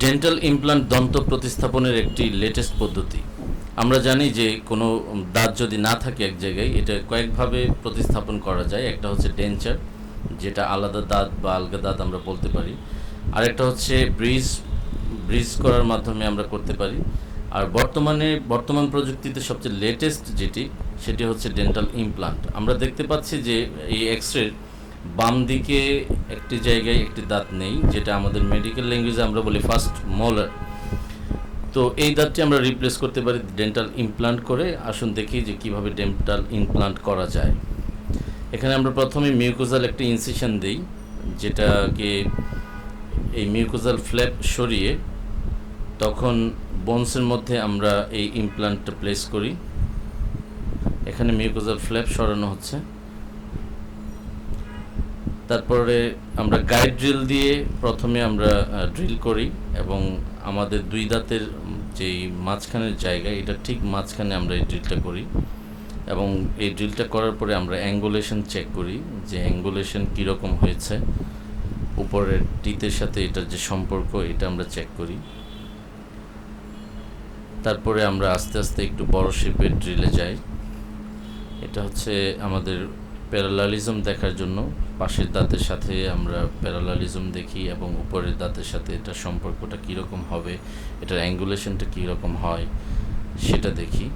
Dental implant দন্ত প্রতিস্থাপনের একটি লেটেস্ট পদ্ধতি। আমরা জানি যে কোনো দাঁত যদি না থাকে এক জায়গায়, এটা কয়েকভাবে প্রতিস্থাপন করা যায়। একটা হচ্ছে ডেঞ্চার, যেটা আলাদা দাঁত বা আলগা দাঁত আমরা বলতে পারি। আরেকটা হচ্ছে ব্রিজ করার মাধ্যমে আমরা করতে পারি। আর বর্তমান প্রযুক্তিতে সবচেয়ে লেটেস্ট সেটি হচ্ছে ডেন্টাল ইমপ্লান্ট। আমরা দেখতে পাচ্ছি যে এই এক্স-রের বাম দিকে একটি জায়গায় একটি দাঁত নেই, যেটা আমাদের মেডিকেল ল্যাঙ্গুয়েজে আমরা বলি ফার্স্ট মোলার। তো এই দাঁতটি আমরা রিপ্লেস করতে পারি ডেন্টাল ইমপ্লান্ট করে। আসুন দেখি যে কিভাবে ডেন্টাল ইমপ্লান্ট করা যায়। এখানে আমরা প্রথমে মিউকোজাল একটি ইনসিশন দিই, যেটাকে এই মিউকোজাল ফ্ল্যাপ সরিয়ে তখন বোনসের মধ্যে আমরা এই ইমপ্লান্টটা প্লেস করি। এখানে মিউকোজাল ফ্ল্যাপ সরানো হচ্ছে। তারপরে আমরা গাইড ড্রিল দিয়ে প্রথমে আমরা ড্রিল করি এবং আমাদের দুই দাঁতের যেই মাঝখানের জায়গা, এটা ঠিক মাঝখানে আমরা এই ড্রিলটা করি এবং এই ড্রিলটা করার পরে আমরা অ্যাঙ্গুলেশন চেক করি যে অ্যাঙ্গুলেশন কীরকম হয়েছে। উপরের টিথের সাথে এটার যে সম্পর্ক, এটা আমরা চেক করি। তারপরে আমরা আস্তে আস্তে একটু বড় শেপের ড্রিলে যাই। এটা হচ্ছে আমাদের প্যারালালিজম দেখার জন্য। পাশের দাঁতের সাথে আমরা প্যারালালিজম দেখি এবং উপরের দাঁতের সাথে এটার সম্পর্কটা কীরকম হবে, এটার অ্যাঙ্গুলেশনটা কীরকম হয় সেটা দেখি।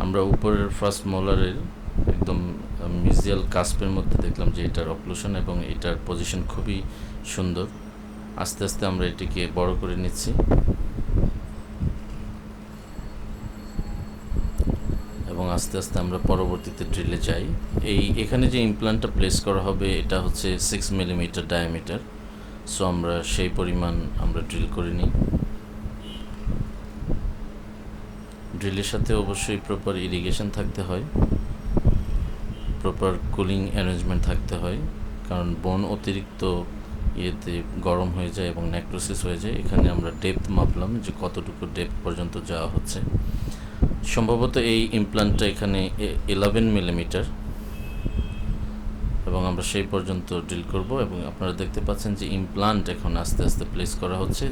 আমরা উপরের ফার্স্ট মোলারের একদম মিউজিয়াল কাস্পের মধ্যে দেখলাম যে এটার অক্লুশন এবং এটার পজিশন খুবই সুন্দর। আস্তে আস্তে আমরা এটিকে বড় করে নিচ্ছি এবং আস্তে আস্তে আমরা পরবর্তীতে ড্রিলে যাই। এখানে যে ইমপ্লান্টটা প্লেস করা হবে এটা হচ্ছে 6 মিলিমিটার ডায়ামিটার। সো আমরা সেই পরিমাণ আমরা ড্রিল করে নিই। ড্রিলের সাথে অবশ্যই প্রপার ইরিগেশন থাকতে হয়, প্রপার কুলিং অ্যারেঞ্জমেন্ট থাকতে হয়, কারণ বোন অতিরিক্ত ইয়েতে গরম হয়ে যায় এবং নেক্রোসিস হয়ে যায়। এখানে আমরা ডেপথ মাপলাম যে কতটুকু ডেপথ পর্যন্ত যাওয়া হচ্ছে। সম্ভবত এই ইমপ্লান্টটা এখানে 11 মিলিমিটার এবং আমরা সেই পর্যন্ত ড্রিল করব এবং আপনারা দেখতে পাচ্ছেন যে ইমপ্লান্ট এখন আস্তে আস্তে প্লেস করা হচ্ছে,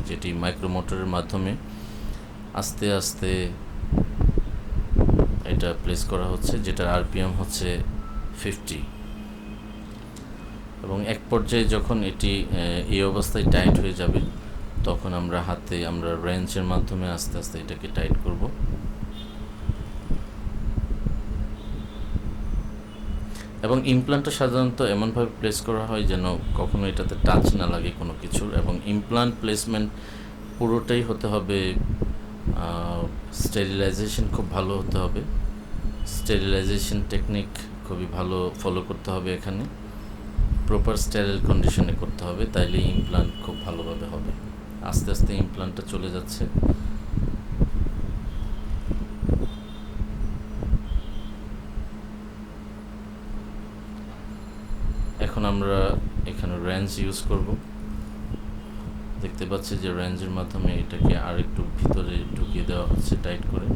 যেটি মাইক্রোমোটরের মাধ্যমে আস্তে আস্তে এটা প্লেস করা হচ্ছে, যেটার আরপিএম হচ্ছে 50 এবং এক পর্যায়ে যখন এটি এই অবস্থায় টাইট হয়ে যাবে তখন আমরা রেঞ্চের মাধ্যমে আস্তে আস্তে এটাকে টাইট করব। এবং ইমপ্লান্টটা সাধারণত এমনভাবে প্লেস করা হয় যেন কখনো এটাতে টাচ না লাগে কোনো কিছুর, এবং ইমপ্লান্ট প্লেসমেন্ট পুরোটাই হতে হবে, স্টেরিলাইজেশন খুব ভালো হতে হবে, স্টেরিলাইজেশন টেকনিক খুবই ভালো ফলো করতে হবে। এখানে প্রপার স্টেরিল কন্ডিশনে করতে হবে, তাইলে ইমপ্লান্ট খুব ভালোভাবে হবে। আস্তে আস্তে ইমপ্লান্টটা চলে যাচ্ছে। এখন আমরা এখানে রেঞ্জ ইউজ করব। দেখতে পাচ্ছি যে রেঞ্জের মাধ্যমে এটাকে আরেকটু ভিতরে ঢুকিয়ে দেওয়া হচ্ছে টাইট করে।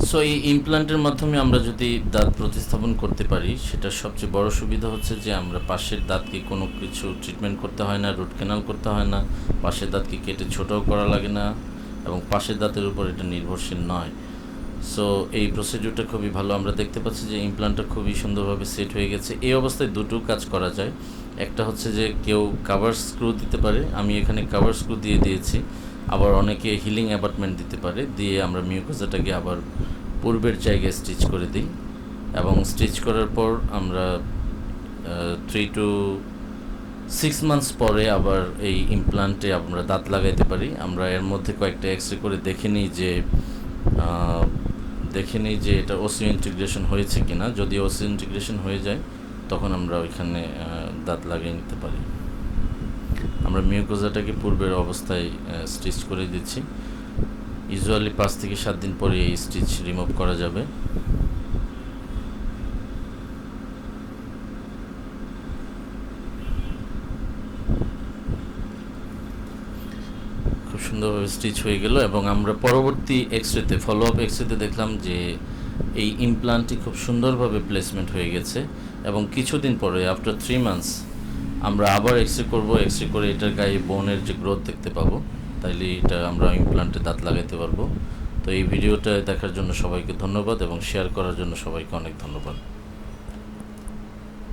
সো এই ইমপ্লান্টের মাধ্যমে আমরা যদি দাঁত প্রতিস্থাপন করতে পারি, সেটার সবচেয়ে বড় সুবিধা হচ্ছে যে আমরা পাশের দাঁতকে কোনো কিছু ট্রিটমেন্ট করতে হয় না, রুট ক্যানাল করতে হয় না, পাশের দাঁতকে কেটে ছোটও করা লাগে না এবং পাশের দাঁতের উপর এটা নির্ভরশীল নয়। সো এই প্রসিডিউরটা খুবই ভালো। আমরা দেখতে পাচ্ছি যে ইমপ্লান্টটা খুবই সুন্দরভাবে সেট হয়ে গেছে। এই অবস্থায় দুটো কাজ করা যায়। একটা হচ্ছে যে কেউ কাভার স্ক্রু দিতে পারে, আমি এখানে কাভার স্ক্রু দিয়ে দিয়েছি। আবার অনেকে হিলিং অ্যাবাটমেন্ট দিতে পারে, দিয়ে আমরা মিউকোজাটাকে আবার পূর্বের জায়গায় স্টিচ করে দিই এবং স্টিচ করার পর আমরা 3 to 6 মান্থস পরে আবার এই ইমপ্লান্টে আমরা দাঁত লাগাইতে পারি। আমরা এর মধ্যে কয়েকটা এক্সরে করে দেখে নিই যে এটা ওসি ইন্টিগ্রেশন হয়েছে কিনা। যদি ওসি ইন্টিগ্রেশন হয়ে যায় তখন আমরা ওইখানে দাঁত লাগিয়ে নিতে পারি। আমরা মিউকোজাটাকে পূর্বের অবস্থায় স্টিচ করে দিচ্ছি। ইউজুয়ালি 5 থেকে 7 দিন পরে এই স্টিচ রিমুভ করা যাবে। খুব সুন্দর সুন্দরভাবে স্টিচ হয়ে গেল এবং আমরা পরবর্তী এক্সরেতে ফলো আপ এক্সরেতে দেখলাম যে এই ইমপ্লান্টটি খুব সুন্দরভাবে প্লেসমেন্ট হয়ে গেছে এবং কিছুদিন পরে আফটার 3 মান্থস আমরা আবার এক্সরে করব, এক্সরে করে এটার গায়ে বোনের যে গ্রোথ দেখতে পাবো, তাইলে এটা আমরা ইমপ্লান্টে দাঁত লাগাইতে পারবো। তো এই ভিডিওটা দেখার জন্য সবাইকে ধন্যবাদ এবং শেয়ার করার জন্য সবাইকে অনেক ধন্যবাদ।